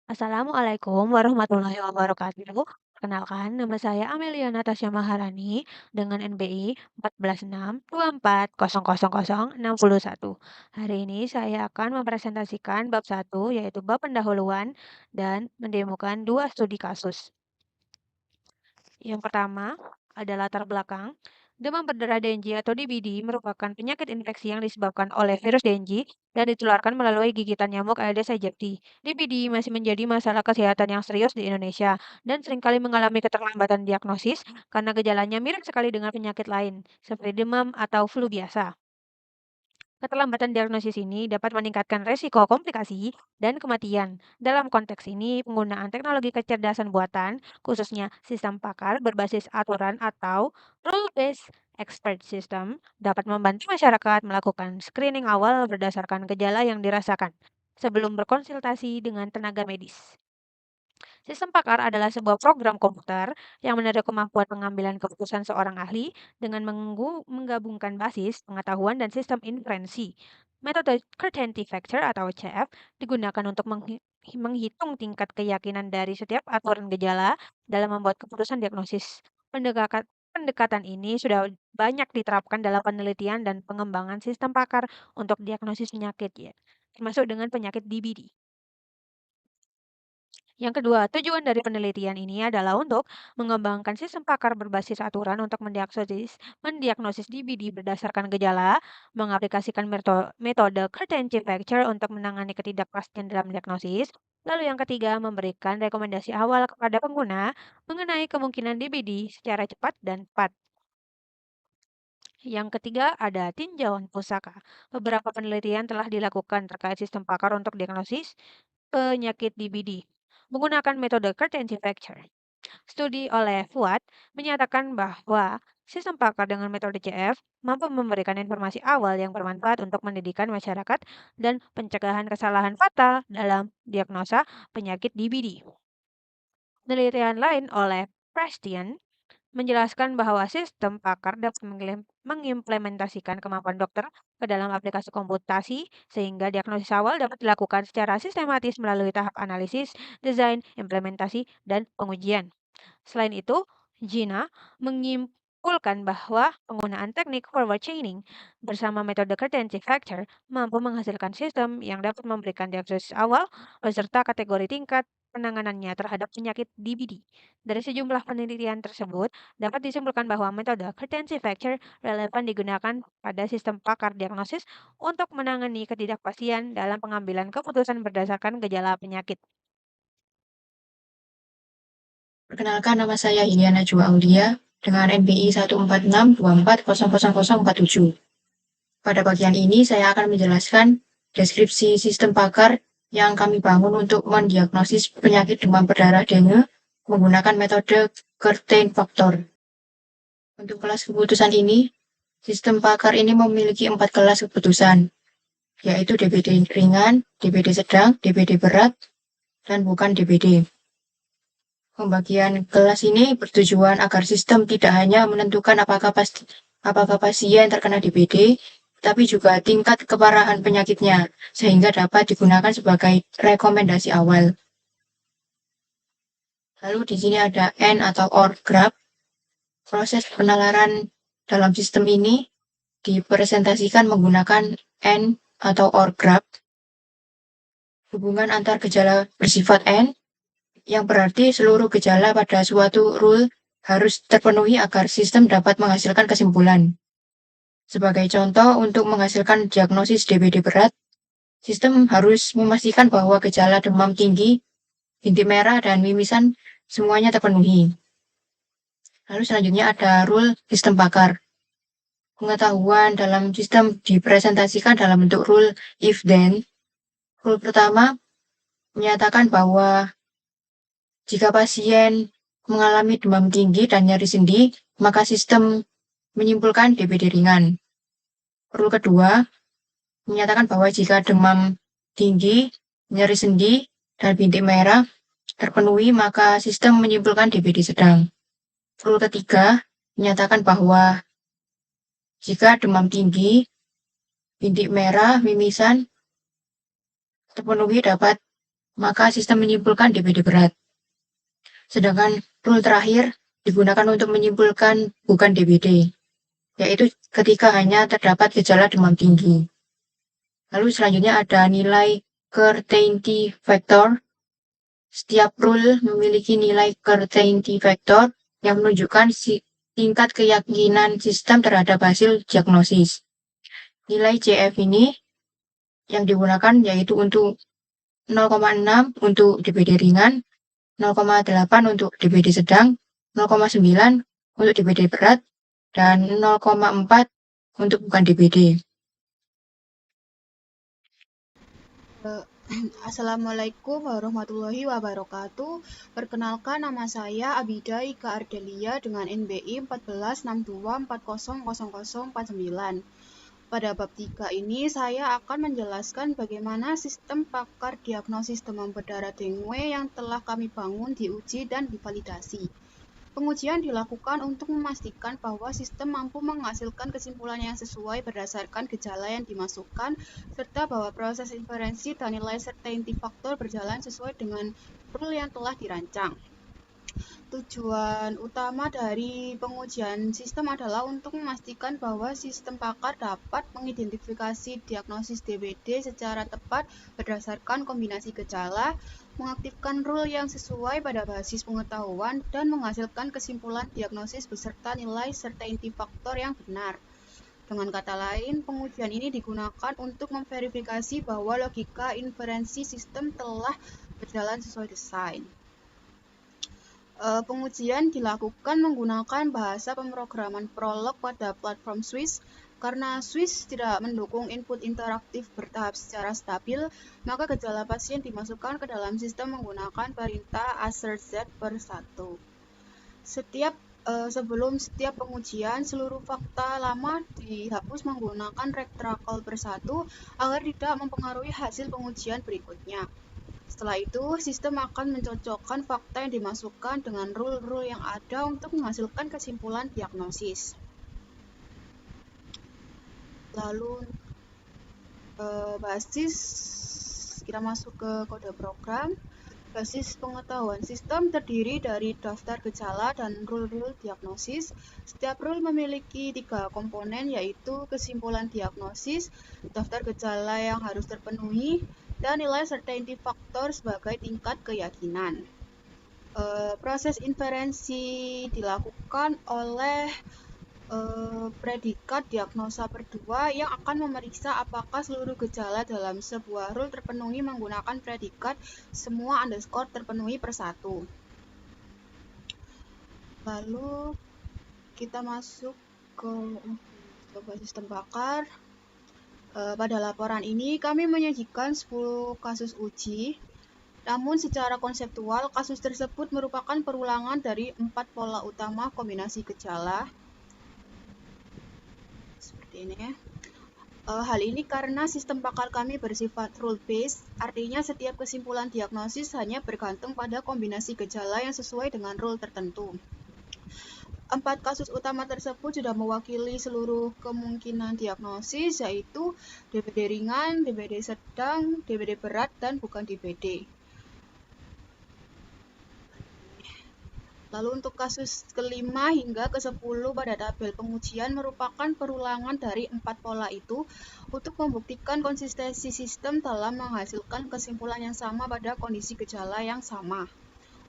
Assalamualaikum warahmatullahi wabarakatuh. Perkenalkan, nama saya Amelia Natasha Maharani dengan NBI 1462400061. Hari ini saya akan mempresentasikan bab 1, yaitu bab pendahuluan dan mendemokan dua studi kasus. Yang pertama ada latar belakang. Demam berdarah Dengue atau DBD merupakan penyakit infeksi yang disebabkan oleh virus Dengue dan ditularkan melalui gigitan nyamuk Aedes aegypti. DBD masih menjadi masalah kesehatan yang serius di Indonesia dan seringkali mengalami keterlambatan diagnosis karena gejalanya mirip sekali dengan penyakit lain, seperti demam atau flu biasa. Keterlambatan diagnosis ini dapat meningkatkan resiko komplikasi dan kematian. Dalam konteks ini, penggunaan teknologi kecerdasan buatan, khususnya sistem pakar berbasis aturan atau rule-based expert system, dapat membantu masyarakat melakukan screening awal berdasarkan gejala yang dirasakan sebelum berkonsultasi dengan tenaga medis. Sistem pakar adalah sebuah program komputer yang menaruh kemampuan pengambilan keputusan seorang ahli dengan menggabungkan basis, pengetahuan, dan sistem inferensi. Metode certainty factor atau CF digunakan untuk menghitung tingkat keyakinan dari setiap aturan gejala dalam membuat keputusan diagnosis. Pendekatan ini sudah banyak diterapkan dalam penelitian dan pengembangan sistem pakar untuk diagnosis penyakit ya, termasuk dengan penyakit DBD. Yang kedua, tujuan dari penelitian ini adalah untuk mengembangkan sistem pakar berbasis aturan untuk mendiagnosis DBD berdasarkan gejala, mengaplikasikan metode certainty factor untuk menangani ketidakpastian dalam diagnosis. Lalu yang ketiga, memberikan rekomendasi awal kepada pengguna mengenai kemungkinan DBD secara cepat dan tepat. Yang ketiga, ada tinjauan pusaka. Beberapa penelitian telah dilakukan terkait sistem pakar untuk diagnosis penyakit DBD menggunakan metode Curtain Factor. Studi oleh Fuad menyatakan bahwa sistem pakar dengan metode CF mampu memberikan informasi awal yang bermanfaat untuk mendidikan masyarakat dan pencegahan kesalahan fatal dalam diagnosa penyakit DBD. Penelitian lain oleh Prestian menjelaskan bahwa sistem pakar dapat mengimplementasikan kemampuan dokter ke dalam aplikasi komputasi sehingga diagnosis awal dapat dilakukan secara sistematis melalui tahap analisis, desain, implementasi, dan pengujian. Selain itu, Gina menyimpulkan bahwa penggunaan teknik forward chaining bersama metode currency factor mampu menghasilkan sistem yang dapat memberikan diagnosis awal beserta kategori tingkat penanganannya terhadap penyakit DBD. Dari sejumlah penelitian tersebut, dapat disimpulkan bahwa metode currency factor relevan digunakan pada sistem pakar diagnosis untuk menangani ketidakpastian dalam pengambilan keputusan berdasarkan gejala penyakit. Perkenalkan, nama saya Iliana Jua Aulia dengan NBI 146240047. Pada bagian ini saya akan menjelaskan deskripsi sistem pakar yang kami bangun untuk mendiagnosis penyakit demam berdarah dengue menggunakan metode Curtain Factor. Untuk kelas keputusan ini, sistem pakar ini memiliki 4 kelas keputusan, yaitu DBD ringan, DBD sedang, DBD berat, dan bukan DBD. Pembagian kelas ini bertujuan agar sistem tidak hanya menentukan apakah pasien terkena DBD, tapi juga tingkat keparahan penyakitnya, sehingga dapat digunakan sebagai rekomendasi awal. Lalu di sini ada N atau OR graph. Proses penalaran dalam sistem ini dipresentasikan menggunakan N atau OR graph. Hubungan antar gejala bersifat N yang berarti seluruh gejala pada suatu rule harus terpenuhi agar sistem dapat menghasilkan kesimpulan. Sebagai contoh, untuk menghasilkan diagnosis DBD berat, sistem harus memastikan bahwa gejala demam tinggi, bintik merah, dan mimisan semuanya terpenuhi. Lalu selanjutnya ada rule sistem pakar. Pengetahuan dalam sistem dipresentasikan dalam bentuk rule if-then. Rule pertama menyatakan bahwa jika pasien mengalami demam tinggi dan nyeri sendi, maka sistem menyimpulkan DBD ringan. Rule kedua menyatakan bahwa jika demam tinggi, nyeri sendi, dan bintik merah terpenuhi, maka sistem menyimpulkan DBD sedang. Rule ketiga menyatakan bahwa jika demam tinggi, bintik merah, mimisan terpenuhi, dapat maka sistem menyimpulkan DBD berat. Sedangkan rule terakhir digunakan untuk menyimpulkan bukan DBD, yaitu ketika hanya terdapat gejala demam tinggi. Lalu selanjutnya ada nilai certainty factor. Setiap rule memiliki nilai certainty factor yang menunjukkan tingkat keyakinan sistem terhadap hasil diagnosis. Nilai CF ini yang digunakan yaitu untuk 0,6 untuk DBD ringan, 0,8 untuk DBD sedang, 0,9 untuk DBD berat, dan 0,4 untuk bukan DBD. Assalamualaikum warahmatullahi wabarakatuh. Perkenalkan, nama saya Abida Ika Ardelia dengan NBI 1462400049. Pada bab 3 ini saya akan menjelaskan bagaimana sistem pakar diagnosis demam berdarah dengue yang telah kami bangun diuji dan divalidasi. Pengujian dilakukan untuk memastikan bahwa sistem mampu menghasilkan kesimpulan yang sesuai berdasarkan gejala yang dimasukkan, serta bahwa proses inferensi dan nilai certainty factor berjalan sesuai dengan rule yang telah dirancang. Tujuan utama dari pengujian sistem adalah untuk memastikan bahwa sistem pakar dapat mengidentifikasi diagnosis DBD secara tepat berdasarkan kombinasi gejala, mengaktifkan rule yang sesuai pada basis pengetahuan, dan menghasilkan kesimpulan diagnosis beserta nilai certainty factor yang benar. Dengan kata lain, pengujian ini digunakan untuk memverifikasi bahwa logika inferensi sistem telah berjalan sesuai desain. Pengujian dilakukan menggunakan bahasa pemrograman Prolog pada platform Swiss. Karena Swiss tidak mendukung input interaktif bertahap secara stabil, maka gejala pasien dimasukkan ke dalam sistem menggunakan perintah assert z per 1. Sebelum setiap pengujian, seluruh fakta lama dihapus menggunakan retracol per 1 agar tidak mempengaruhi hasil pengujian berikutnya. Setelah itu, sistem akan mencocokkan fakta yang dimasukkan dengan rule-rule yang ada untuk menghasilkan kesimpulan diagnosis. Lalu, kita masuk ke kode program. Basis pengetahuan sistem terdiri dari daftar gejala dan rule-rule diagnosis. Setiap rule memiliki 3 komponen, yaitu kesimpulan diagnosis, daftar gejala yang harus terpenuhi, dan nilai certainty factor sebagai tingkat keyakinan. Proses inferensi dilakukan oleh predikat diagnosa per 2 yang akan memeriksa apakah seluruh gejala dalam sebuah rule terpenuhi menggunakan predikat semua underscore terpenuhi per 1. Lalu kita masuk ke sistem pakar. Pada laporan ini kami menyajikan 10 kasus uji. Namun secara konseptual, kasus tersebut merupakan perulangan dari 4 pola utama kombinasi gejala. Seperti ini ya. Hal ini karena sistem pakar kami bersifat rule-based, artinya setiap kesimpulan diagnosis hanya bergantung pada kombinasi gejala yang sesuai dengan rule tertentu. 4 kasus utama tersebut sudah mewakili seluruh kemungkinan diagnosis, yaitu DBD ringan, DBD sedang, DBD berat, dan bukan DBD. Lalu untuk kasus kelima hingga ke-10 pada tabel pengujian merupakan perulangan dari 4 pola itu untuk membuktikan konsistensi sistem dalam menghasilkan kesimpulan yang sama pada kondisi gejala yang sama.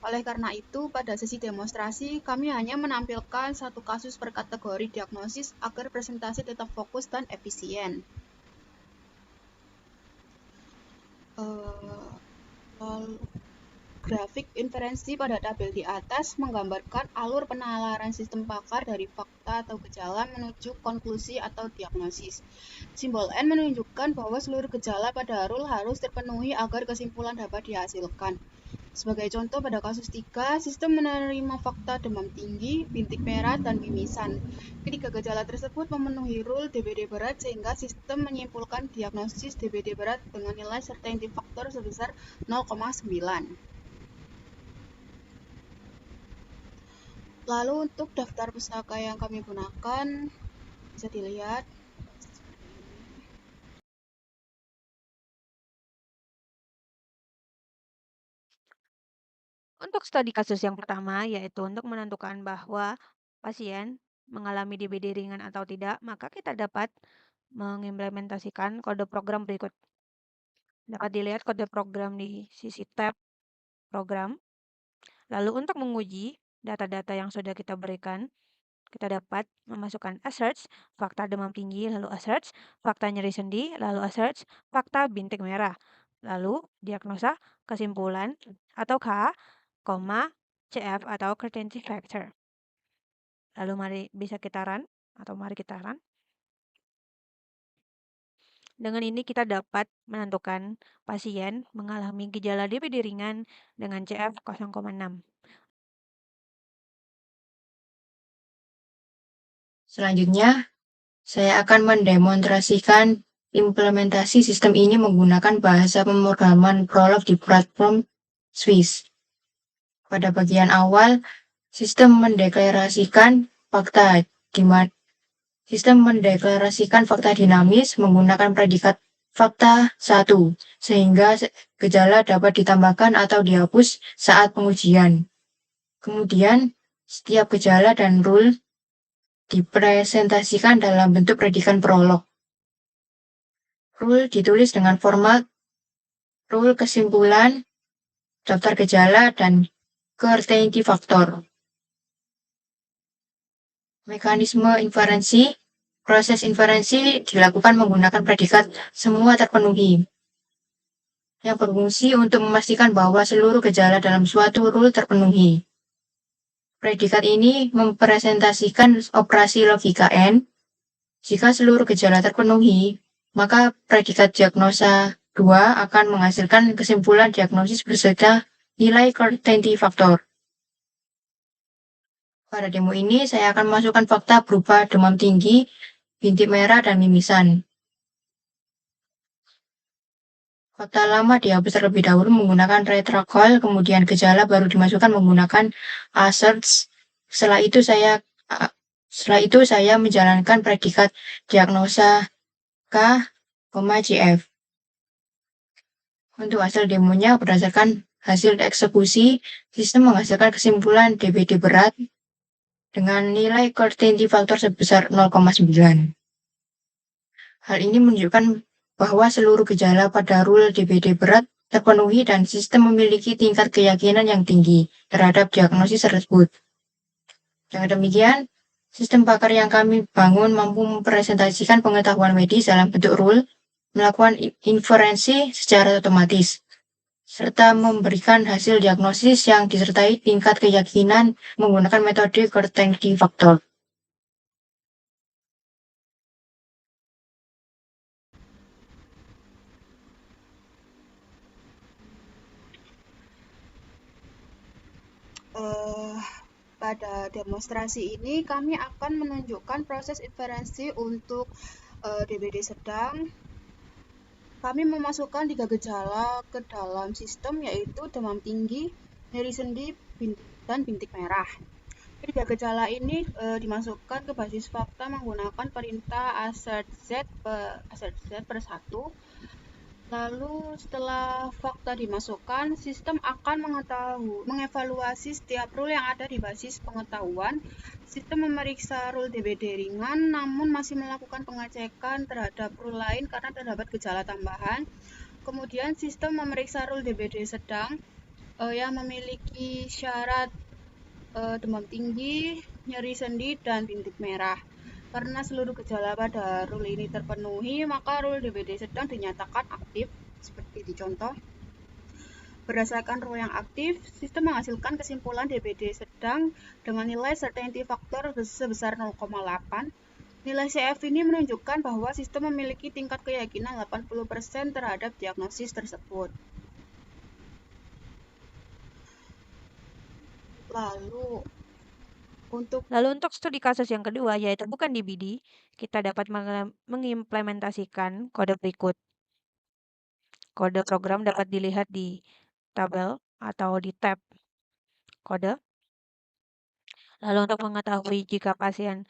Oleh karena itu, pada sesi demonstrasi, kami hanya menampilkan 1 kasus per kategori diagnosis agar presentasi tetap fokus dan efisien. Lalu, grafik inferensi pada tabel di atas menggambarkan alur penalaran sistem pakar dari fakta atau gejala menuju konklusi atau diagnosis. Simbol N menunjukkan bahwa seluruh gejala pada rule harus terpenuhi agar kesimpulan dapat dihasilkan. Sebagai contoh, pada kasus 3, sistem menerima fakta demam tinggi, bintik merah, dan mimisan. Ketiga gejala tersebut memenuhi rule DBD berat sehingga sistem menyimpulkan diagnosis DBD berat dengan nilai certainty factor sebesar 0,9. Lalu untuk daftar pustaka yang kami gunakan bisa dilihat. Untuk studi kasus yang pertama, yaitu untuk menentukan bahwa pasien mengalami DBD ringan atau tidak, maka kita dapat mengimplementasikan kode program berikut. Dapat dilihat kode program di sisi tab program. Lalu untuk menguji data-data yang sudah kita berikan, kita dapat memasukkan asserts, fakta demam tinggi, lalu asserts, fakta nyeri sendi, lalu asserts, fakta bintik merah, lalu diagnosa, kesimpulan, atau K, koma, CF atau certainty factor. Lalu mari kita run. Dengan ini kita dapat menentukan pasien mengalami gejala DBD ringan dengan CF 0,6. Selanjutnya, saya akan mendemonstrasikan implementasi sistem ini menggunakan bahasa pemrograman Prolog di platform Swiss. Pada bagian awal, sistem mendeklarasikan fakta dinamis menggunakan predikat fakta 1, sehingga gejala dapat ditambahkan atau dihapus saat pengujian. Kemudian, setiap gejala dan rule dipresentasikan dalam bentuk predikat prolog. Rule ditulis dengan format rule kesimpulan, daftar gejala, dan certainty factor. Mekanisme inferensi. Proses inferensi dilakukan menggunakan predikat semua terpenuhi, yang berfungsi untuk memastikan bahwa seluruh gejala dalam suatu rule terpenuhi. Predikat ini mempresentasikan operasi logika N. Jika seluruh gejala terpenuhi, maka predikat diagnosa 2 akan menghasilkan kesimpulan diagnosis beserta nilai certainty factor. Pada demo ini, saya akan memasukkan fakta berupa demam tinggi, bintik merah, dan mimisan. Fakta lama dihapus terlebih dahulu menggunakan retracall, kemudian gejala baru dimasukkan menggunakan asserts. Setelah itu saya menjalankan predikat diagnosa K, CF. Untuk hasil demonya, berdasarkan hasil eksekusi, sistem menghasilkan kesimpulan DBD berat dengan nilai certainty factor sebesar 0,9. Hal ini menunjukkan bahwa seluruh gejala pada rule DBD berat terpenuhi dan sistem memiliki tingkat keyakinan yang tinggi terhadap diagnosis tersebut. Dengan demikian, sistem pakar yang kami bangun mampu mempresentasikan pengetahuan medis dalam bentuk rule, melakukan inferensi secara otomatis, serta memberikan hasil diagnosis yang disertai tingkat keyakinan menggunakan metode certainty factor. Pada demonstrasi ini kami akan menunjukkan proses inferensi untuk DBD sedang. Kami memasukkan 3 gejala ke dalam sistem, yaitu demam tinggi, nyeri sendi, dan bintik merah. 3 gejala ini dimasukkan ke basis fakta menggunakan perintah assert z per 1. Lalu setelah fakta dimasukkan, sistem akan mengevaluasi setiap rule yang ada di basis pengetahuan. Sistem memeriksa rule DBD ringan, namun masih melakukan pengecekan terhadap rule lain karena terdapat gejala tambahan. Kemudian sistem memeriksa rule DBD sedang yang memiliki syarat demam tinggi, nyeri sendi, dan bintik merah. Karena seluruh gejala pada rule ini terpenuhi, maka rule DBD sedang dinyatakan aktif, seperti di contoh. Berdasarkan rule yang aktif, sistem menghasilkan kesimpulan DBD sedang dengan nilai certainty factor sebesar 0,8. Nilai CF ini menunjukkan bahwa sistem memiliki tingkat keyakinan 80% terhadap diagnosis tersebut. Lalu untuk studi kasus yang kedua, yaitu bukan DBD, kita dapat mengimplementasikan kode berikut. Kode program dapat dilihat di tabel atau di tab kode. Lalu untuk mengetahui jika pasien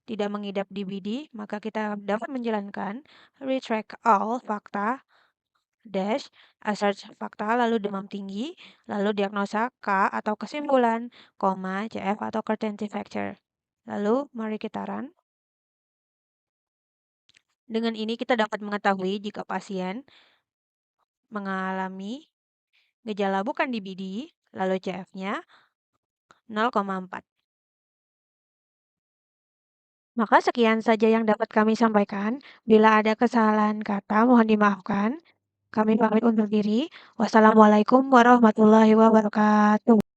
tidak mengidap DBD, maka kita dapat menjalankan retract all fakta dash, assert fakta, lalu demam tinggi, lalu diagnosa K atau kesimpulan, koma, CF atau curtaincy factor. Lalu, mari kita run. Dengan ini kita dapat mengetahui jika pasien mengalami gejala bukan DBD, lalu CF-nya 0,4. Maka sekian saja yang dapat kami sampaikan. Bila ada kesalahan kata, mohon dimaafkan. Kami pamit undur diri. Wassalamualaikum warahmatullahi wabarakatuh.